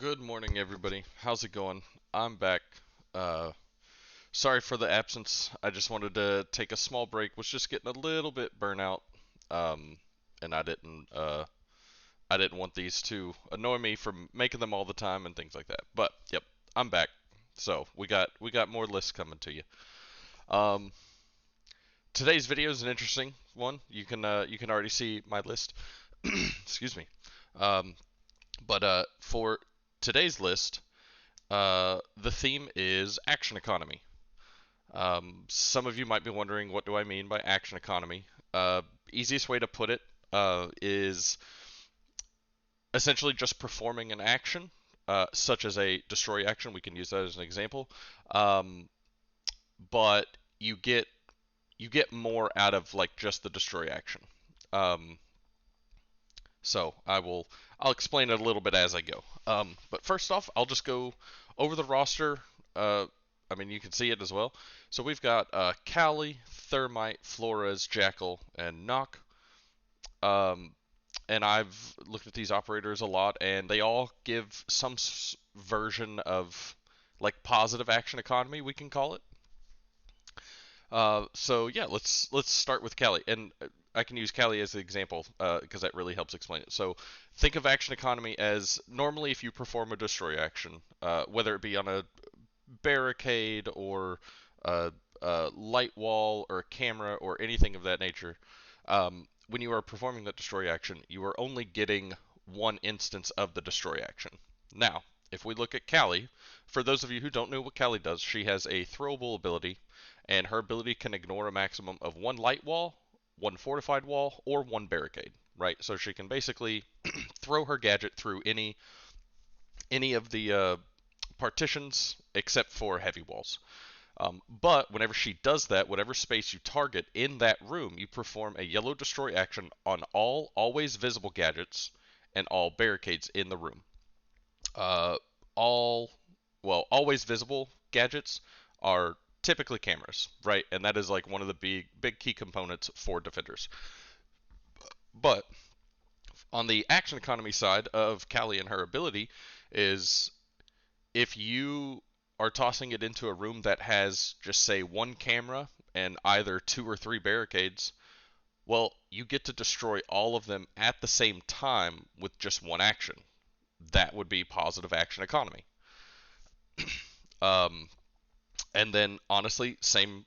Good morning, everybody. How's it going? I'm back. Uh, Sorry for the absence. I just wanted to take a small break. Was just getting a little bit burnout, um, and I didn't want these to annoy me from making them all the time and things like that. But yep, I'm back. So we got more lists coming to you. Um, Today's video is an interesting one. You can already see my list. Excuse me. Um, but for today's list. The theme is action economy. Some of you might be wondering, what do I mean by action economy? Easiest way to put it is essentially just performing an action, such as a destroy action. We can use that as an example. Um, but you get you get more out of like just the destroy action. Um, I'll explain it a little bit as I go. But first off, I'll just go over the roster. Uh, I mean, you can see it as well. So we've got Cali, Thermite, Flores, Jackal, and Nock. Um, and I've looked at these operators a lot, and they all give some version of like positive action economy, we can call it. So yeah, let's start with Cali, and I can use Cali as the example because that really helps explain it. So think of action economy as normally if you perform a destroy action, whether it be on a barricade or a light wall or a camera or anything of that nature. When you are performing that destroy action, you are only getting one instance of the destroy action. Now, if we look at Callie, for those of you who don't know what Callie does, she has a throwable ability, and her ability can ignore a maximum of one light wall, one fortified wall, or one barricade. Right, so she can basically throw her gadget through any of the partitions except for heavy walls. But whenever she does that, whatever space you target in that room, you perform a yellow destroy action on all always visible gadgets and all barricades in the room. Uh, all, well, always visible gadgets are typically cameras, right? And that is like one of the big key components for defenders. But on the action economy side of Callie and her ability is if you are tossing it into a room that has just say one camera and either two or three barricades, well, you get to destroy all of them at the same time with just one action. That would be positive action economy. Um, and then honestly, same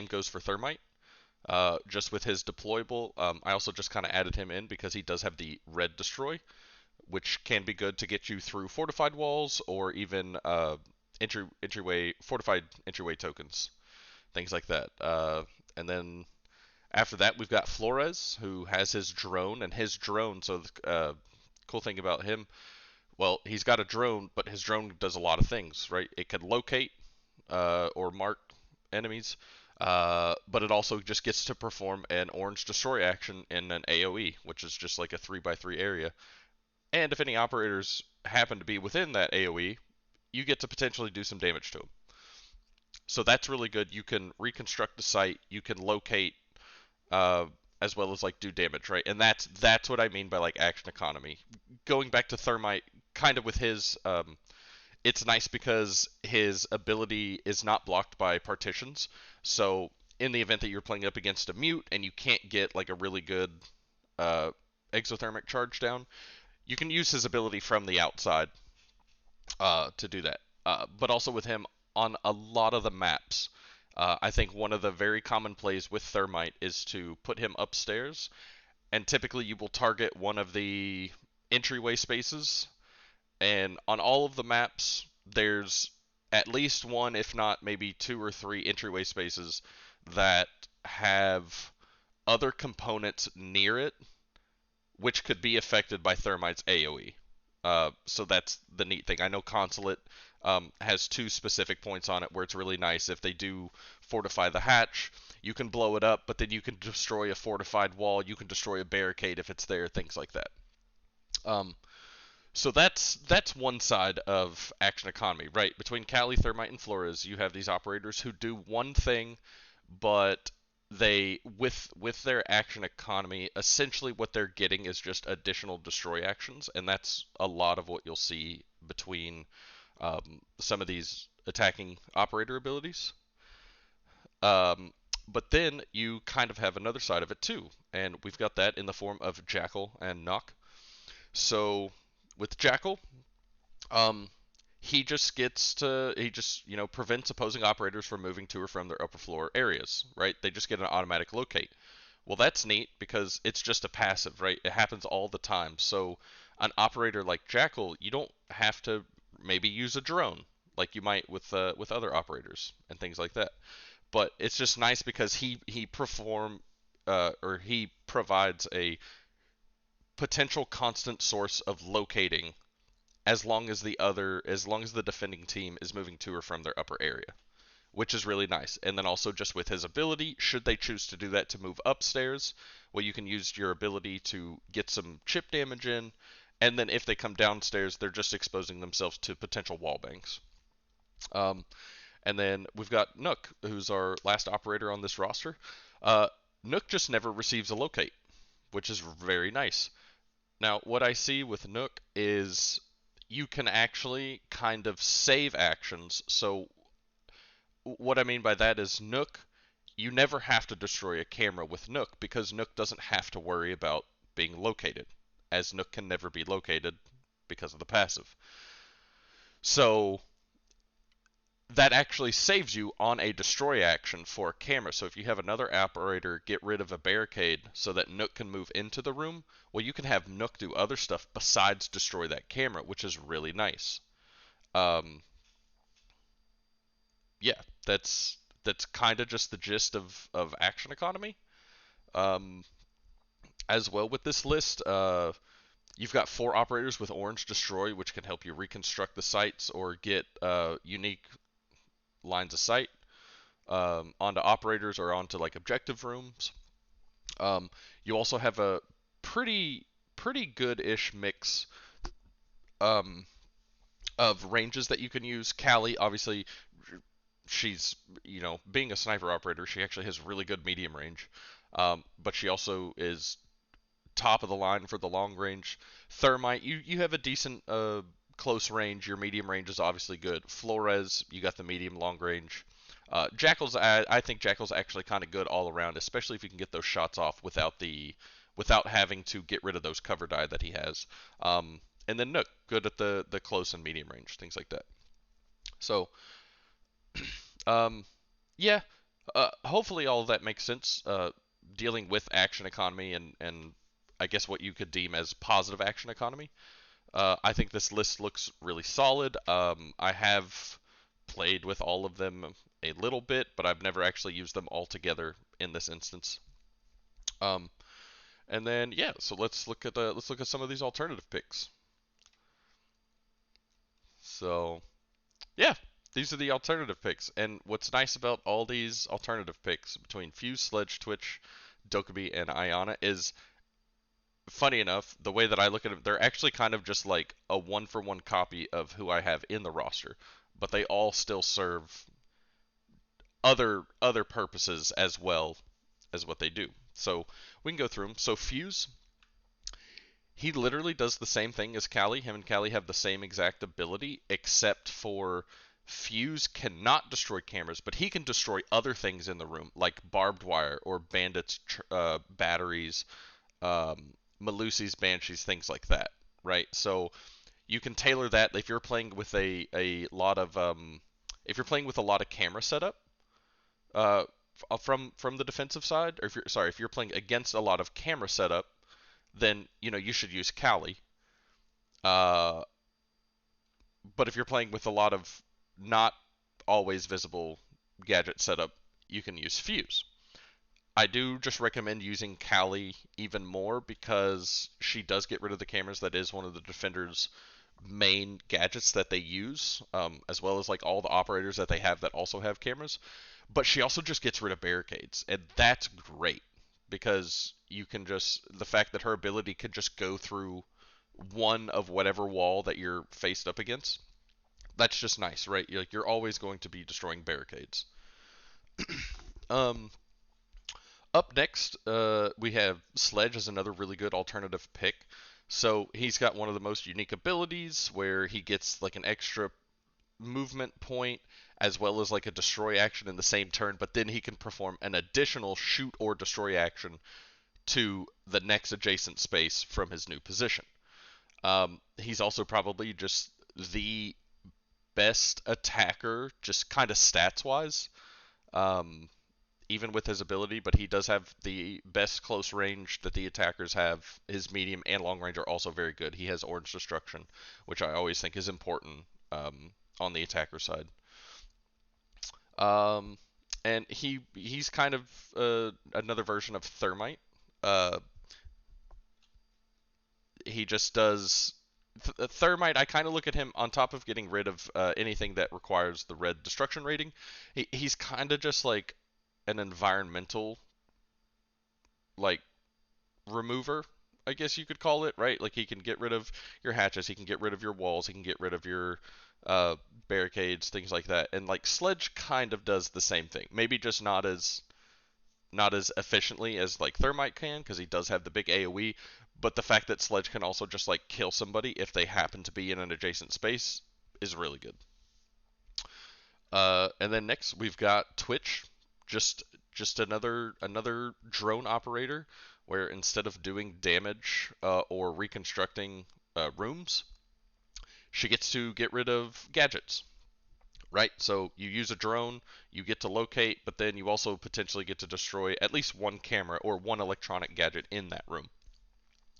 goes for Thermite. Just with his deployable, I also just kind of added him in because he does have the red destroy, which can be good to get you through fortified walls or even entryway fortified entryway tokens, things like that. And then after that, we've got Flores, who has his drone, and his drone. So the cool thing about him, well, he's got a drone, but his drone does a lot of things, right? It can locate or mark enemies, but it also just gets to perform an orange destroy action in an AOE, which is just like a 3x3 area. And if any operators happen to be within that AOE, you get to potentially do some damage to them. So that's really good. You can reconstruct the site, you can locate, uh, as well as like do damage, right? And that's what I mean by like action economy. Going back to Thermite, kind of with his, it's nice because his ability is not blocked by partitions. So in the event that you're playing up against a mute and you can't get like a really good uh, exothermic charge down, you can use his ability from the outside to do that. But also with him on a lot of the maps, I think one of the very common plays with Thermite is to put him upstairs, and typically you will target one of the entryway spaces, and on all of the maps, there's at least one, if not maybe two or three entryway spaces that have other components near it which could be affected by Thermite's AoE. So that's the neat thing. I know Consulate has two specific points on it where it's really nice. If they do fortify the hatch, you can blow it up, but then you can destroy a fortified wall. You can destroy a barricade if it's there, things like that. Um, so that's one side of action economy, right? Between Cali, Thermite, and Flores, you have these operators who do one thing, but they with their action economy, essentially what they're getting is just additional destroy actions, and that's a lot of what you'll see between some of these attacking operator abilities. Um, but then you kind of have another side of it too, and we've got that in the form of Jackal and Nock. So with Jackal, um, he just prevents opposing operators from moving to or from their upper floor areas, right? They just get an automatic locate. Well, that's neat because it's just a passive, right? It happens all the time. So an operator like Jackal, you don't have to maybe use a drone like you might with other operators and things like that. But it's just nice because he provides a potential constant source of locating as long as the defending team is moving to or from their upper area, which is really nice. And then also just with his ability, should they choose to do that to move upstairs, well, you can use your ability to get some chip damage in, and then if they come downstairs, they're just exposing themselves to potential wall bangs. Um, and then we've got Nook, who's our last operator on this roster. Uh, Nook just never receives a locate, which is very nice. Now, what I see with Nook is you can actually kind of save actions. So, what I mean by that is Nook, you never have to destroy a camera with Nook because Nook doesn't have to worry about being located, as Nook can never be located because of the passive. So, that actually saves you on a destroy action for a camera. So if you have another operator get rid of a barricade so that Nook can move into the room, well, you can have Nook do other stuff besides destroy that camera, which is really nice. Um, yeah, that's kind of just the gist of action economy. Um, as well with this list, you've got 4 operators with orange destroy, which can help you reconstruct the sites or get unique lines of sight onto operators or onto like objective rooms. Um, you also have a pretty good-ish mix um, of ranges that you can use. Callie, obviously, she's being a sniper operator, she actually has really good medium range, but she also is top of the line for the long range. Thermite, you have a decent close range. Your medium range is obviously good. Flores, you got the medium long range. Jackal's, I think Jackal's actually kind of good all around, especially if you can get those shots off without having to get rid of those cover die that he has. And then Nook, good at the close and medium range, things like that. So, um, yeah, hopefully all of that makes sense. Dealing with action economy and I guess what you could deem as positive action economy. I think this list looks really solid. I have played with all of them a little bit, but I've never actually used them all together in this instance. Um, and then yeah, so let's look at some of these alternative picks. So yeah, these are the alternative picks. And what's nice about all these alternative picks between Fuse, Sledge, Twitch, Dokkaebi, and Iana is, funny enough, the way that I look at it, they're actually kind of just like a one-for-one copy of who I have in the roster, but they all still serve other purposes as well as what they do. So we can go through them. So Fuse, he literally does the same thing as Callie. Him and Callie have the same exact ability, except for Fuse cannot destroy cameras, but he can destroy other things in the room, like barbed wire or bandits' batteries, Malusi's banshees, things like that, right? So you can tailor that if you're playing with a lot of if you're playing with a lot of camera setup uh, from the defensive side, or if you're playing against a lot of camera setup, then you should use Callie. Uh, but if you're playing with a lot of not always visible gadget setup, you can use Fuse. I do just recommend using Callie even more because she does get rid of the cameras. That is one of the defenders' main gadgets that they use, as well as like all the operators that they have that also have cameras. But she also just gets rid of barricades, and that's great because you can just the fact that her ability could just go through one of whatever wall that you're faced up against. That's just nice, right? You're always going to be destroying barricades. Um, Up next, we have Sledge as another really good alternative pick. So he's got one of the most unique abilities where he gets like an extra movement point as well as like a destroy action in the same turn, but then he can perform an additional shoot or destroy action to the next adjacent space from his new position. He's also probably just the best attacker, just kind of stats wise, um, even with his ability, but he does have the best close range that the attackers have. His medium and long range are also very good. He has Orange Destruction, which I always think is important on the attacker side. Um, and he's kind of another version of Thermite. Uh, he just does Thermite. I kind of look at him on top of getting rid of anything that requires the red destruction rating. He's kind of just like an environmental like remover, I guess you could call it, right? Like he can get rid of your hatches, he can get rid of your walls, he can get rid of your uh, barricades, things like that. And like Sledge kind of does the same thing, maybe just not as efficiently as like Thermite can, because he does have the big AOE. But the fact that Sledge can also just like kill somebody if they happen to be in an adjacent space is really good. And then next we've got Twitch, just just another drone operator, where instead of doing damage or reconstructing rooms, she gets to get rid of gadgets. Right, so you use a drone, you get to locate, but then you also potentially get to destroy at least one camera or one electronic gadget in that room,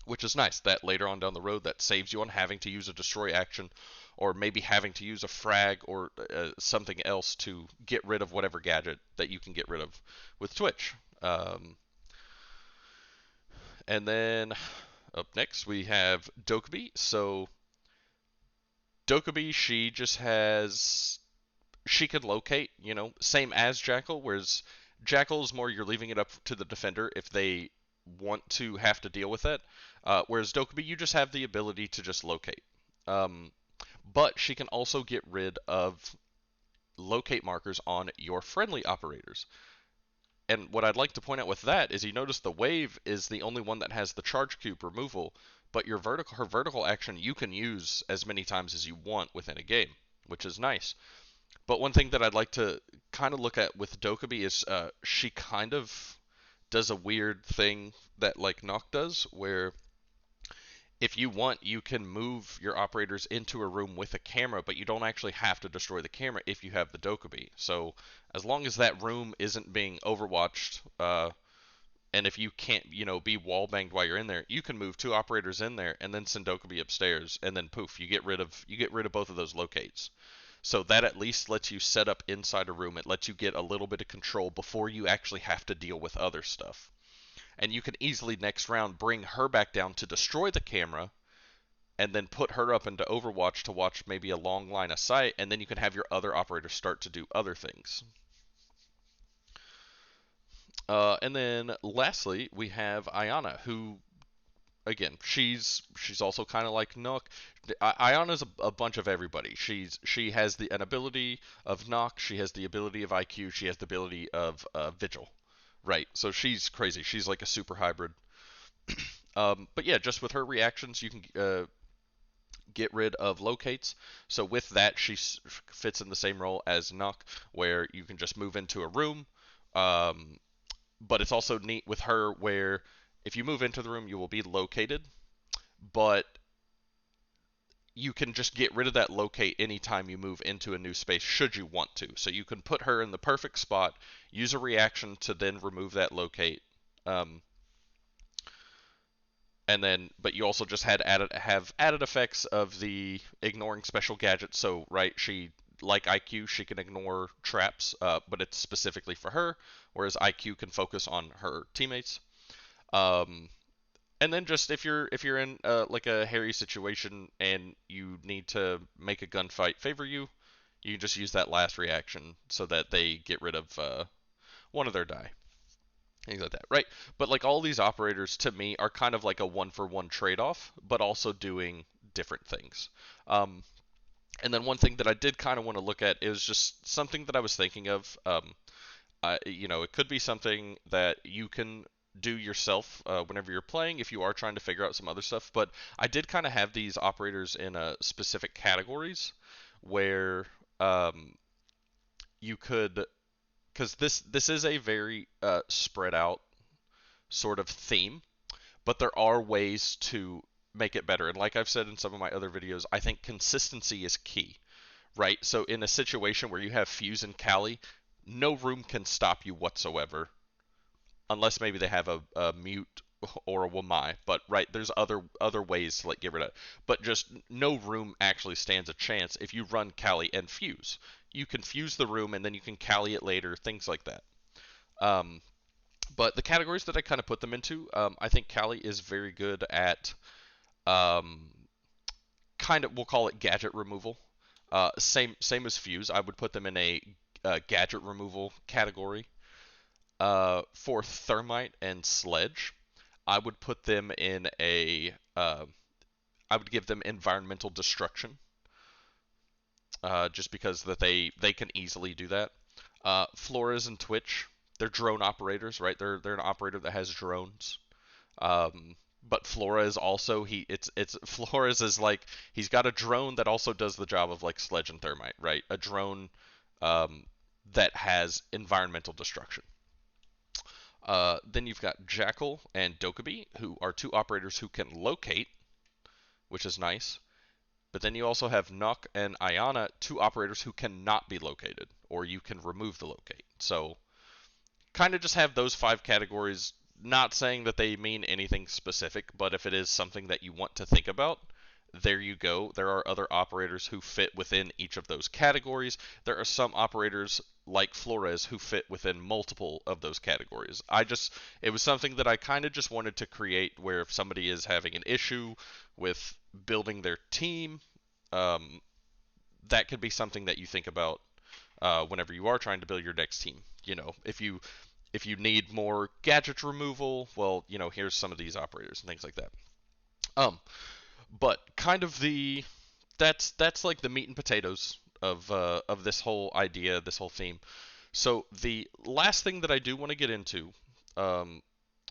which is nice. That later on down the road, that saves you on having to use a destroy action, or maybe having to use a frag or something else to get rid of whatever gadget that you can get rid of with Twitch. And then up next we have Dokkaebi. So Dokkaebi, she can locate, same as Jackal, whereas Jackal is more you're leaving it up to the defender if they want to have to deal with it. Whereas Dokkaebi, you just have the ability to just locate. Um, but she can also get rid of locate markers on your friendly operators. And what I'd like to point out with that is you notice the wave is the only one that has the charge cube removal, but her vertical action you can use as many times as you want within a game, which is nice. But one thing that I'd like to kind of look at with Dokkaebi is she kind of does a weird thing that like Nock does, where if you want, you can move your operators into a room with a camera, but you don't actually have to destroy the camera if you have the Dokkaebi. So as long as that room isn't being overwatched, and if you can't, be wall banged while you're in there, you can move two operators in there and then send Dokkaebi upstairs, and then poof, you get rid of both of those locates. So that at least lets you set up inside a room. It lets you get a little bit of control before you actually have to deal with other stuff. And you can easily next round bring her back down to destroy the camera and then put her up into Overwatch to watch maybe a long line of sight, and then you can have your other operators start to do other things. And then lastly, we have Ayana, who again, she's also kind of like Nock. Ayana's a bunch of everybody. She has an ability of Nock. She has the ability of IQ. She has the ability of Vigil. Right. So she's crazy. She's like a super hybrid. But yeah, just with her reactions, you can get rid of locates. So with that, she fits in the same role as Nock, where you can just move into a room. Um, but it's also neat with her where if you move into the room, you will be located, but you can just get rid of that locate anytime you move into a new space should you want to. So you can put her in the perfect spot, use a reaction to then remove that locate. Um, and then, but you also just have added effects of the ignoring special gadgets. So right, she like IQ, she can ignore traps, but it's specifically for her, whereas IQ can focus on her teammates. Um, and then just if you're in like a hairy situation and you need to make a gunfight favor you, you can just use that last reaction so that they get rid of one of their die, things like that, right? But like all these operators to me are kind of like a one for one trade off, but also doing different things. Um, and then one thing that I did kind of want to look at is just something that I was thinking of. It could be something that you can do yourself whenever you're playing if you are trying to figure out some other stuff. But I did kind of have these operators in specific categories where you could, because this is a very spread out sort of theme, but there are ways to make it better. And like I've said in some of my other videos, I think consistency is key, right? So in a situation where you have Fuse and Callie, no room can stop you whatsoever, unless maybe they have a mute or a Wamai. But right, there's other ways to like get rid of it. But just no room actually stands a chance if you run Callie and Fuse. You can fuse the room and then you can Callie it later, things like that. Um, but the categories that I kind of put them into, I think Callie is very good at um, kind of, we'll call it gadget removal. Same as Fuse. I would put them in a gadget removal category. For Thermite and Sledge, I would put them in a. I would give them environmental destruction, just because that they can easily do that. Flores and Twitch, they're drone operators, right? They're an operator that has drones. But Flores also it's Flores is like he's got a drone that also does the job of like Sledge and Thermite, right? A drone um, that has environmental destruction. Then you've got Jackal and Dokkaebi, who are two operators who can locate, which is nice. But then you also have Nock and Ayana, two operators who cannot be located, or you can remove the locate. So kind of just have those five categories. Not saying that they mean anything specific, but if it is something that you want to think about, there you go. There are other operators who fit within each of those categories. There are some operators like Flores who fit within multiple of those categories. It was something that I kind of just wanted to create where if somebody is having an issue with building their team, um, that could be something that you think about whenever you are trying to build your next team. If you need more gadget removal, well, here's some of these operators and things like that. Um, but kind of that's like the meat and potatoes of this whole idea, this whole theme. So the last thing that I do want to get into um,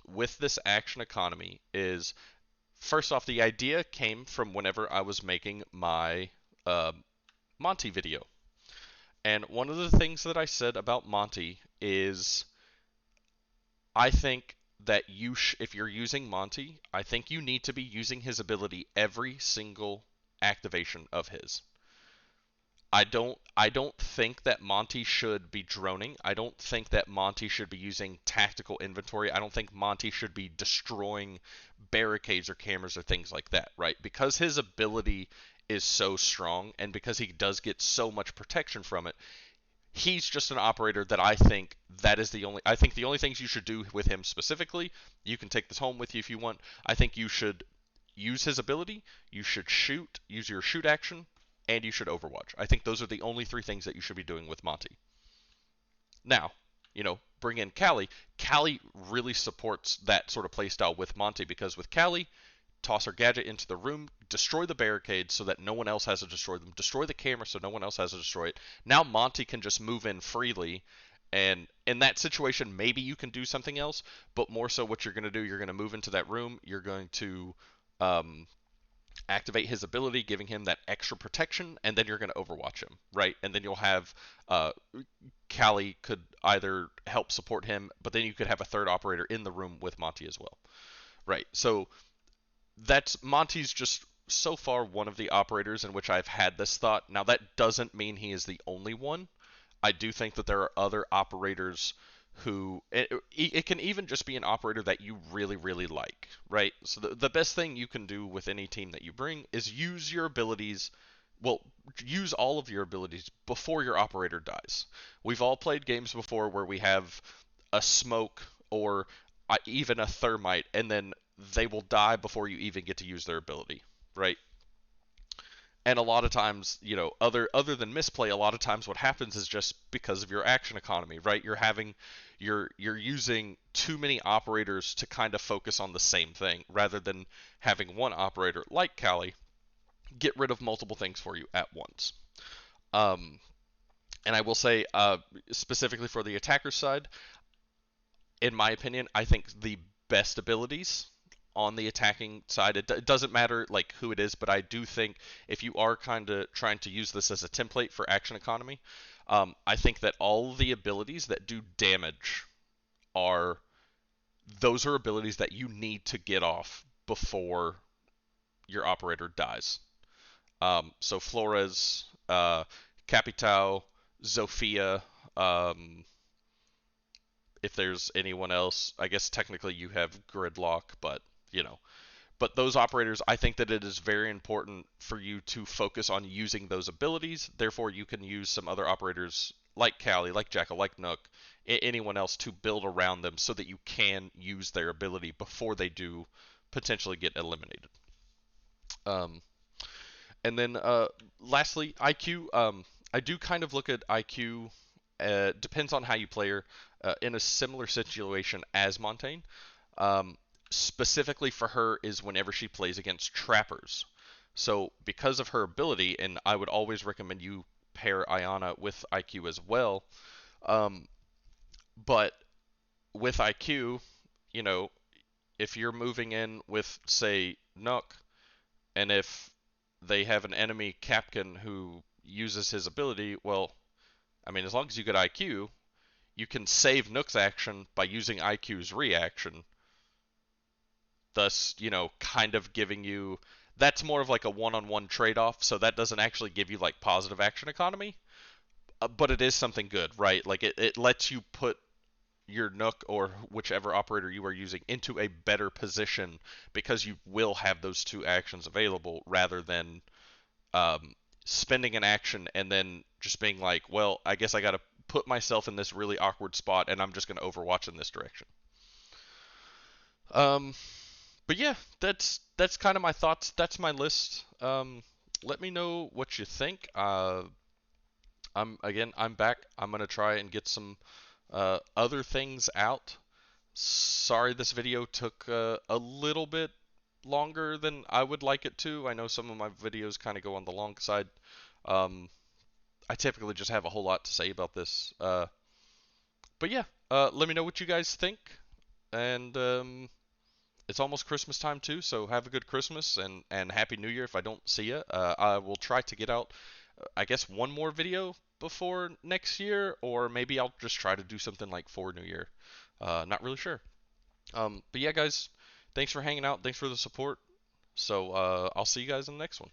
with this action economy is first off, the idea came from whenever I was making my uh, Monty video, and one of the things that I said about Monty is I think that if you're using Monty, I think you need to be using his ability every single activation of his. I don't think that Monty should be droning. I don't think that Monty should be using tactical inventory. I don't think Monty should be destroying barricades or cameras or things like that, right? Because his ability is so strong and because he does get so much protection from it, he's just an operator that I think the only things you should do with him specifically, you can take this home with you if you want. I think you should use his ability, you should use your shoot action, and you should overwatch. I think those are the only three things that you should be doing with Monty. Now, bring in Callie. Callie really supports that sort of playstyle with Monty because with Callie, toss her gadget into the room, destroy the barricade so that no one else has to destroy them, destroy the camera so no one else has to destroy it. Now Monty can just move in freely, and in that situation, maybe you can do something else, but more so what you're going to do, you're going to move into that room, you're going to um, activate his ability, giving him that extra protection, and then you're going to overwatch him, right? And then you'll have uh, Callie could either help support him, but then you could have a third operator in the room with Monty as well, right? So that's Monty's just so far one of the operators in which I've had this thought. Now that doesn't mean he is the only one. I do think that there are other operators who it can even just be an operator that you really really like, right? So the best thing you can do with any team that you bring is use your abilities, well, use all of your abilities before your operator dies. We've all played games before where we have a smoke or even a thermite, and then they will die before you even get to use their ability, right? And a lot of times, other than misplay, a lot of times what happens is just because of your action economy, right? You're using too many operators to kind of focus on the same thing rather than having one operator like Callie get rid of multiple things for you at once. Um, and I will say, specifically for the attacker side, in my opinion, I think the best abilities on the attacking side. It doesn't matter like who it is, but I do think if you are kind of trying to use this as a template for action economy, I think that all the abilities that do damage are those are abilities that you need to get off before your operator dies. So Flores, Capitao, Zofia, um, if there's anyone else, I guess technically you have Gridlock, but you know. But those operators, I think that it is very important for you to focus on using those abilities. Therefore, you can use some other operators like Callie, like Jackal, like Nook, anyone else to build around them so that you can use their ability before they do potentially get eliminated. Um, and then lastly, IQ. I do kind of look at IQ. Depends on how you play her. In a similar situation as Montaigne. Um, Specifically for her is whenever she plays against trappers. So because of her ability, and I would always recommend you pair Iana with IQ as well. Um, but with IQ, you know, if you're moving in with say Nook, and if they have an enemy Capcan who uses his ability, well, I mean, as long as you get IQ, you can save Nook's action by using IQ's reaction, thus, kind of giving you that's more of like a one-on-one trade-off, so that doesn't actually give you like positive action economy, but it is something good, right? Like it lets you put your Nook or whichever operator you are using into a better position because you will have those two actions available rather than um, spending an action and then just being like, well, I guess I got to put myself in this really awkward spot and I'm just going to overwatch in this direction. Um, but yeah, that's kind of my thoughts. That's my list. Let me know what you think. I'm back. I'm gonna try and get some other things out. Sorry, this video took a little bit longer than I would like it to. I know some of my videos kind of go on the long side. Um, I typically just have a whole lot to say about this. But yeah, let me know what you guys think. And it's almost Christmas time too, so have a good Christmas and Happy New Year if I don't see you. I will try to get out, I guess, one more video before next year, or maybe I'll just try to do something like for New Year. Not really sure. But yeah, guys, thanks for hanging out. Thanks for the support. So I'll see you guys in the next one.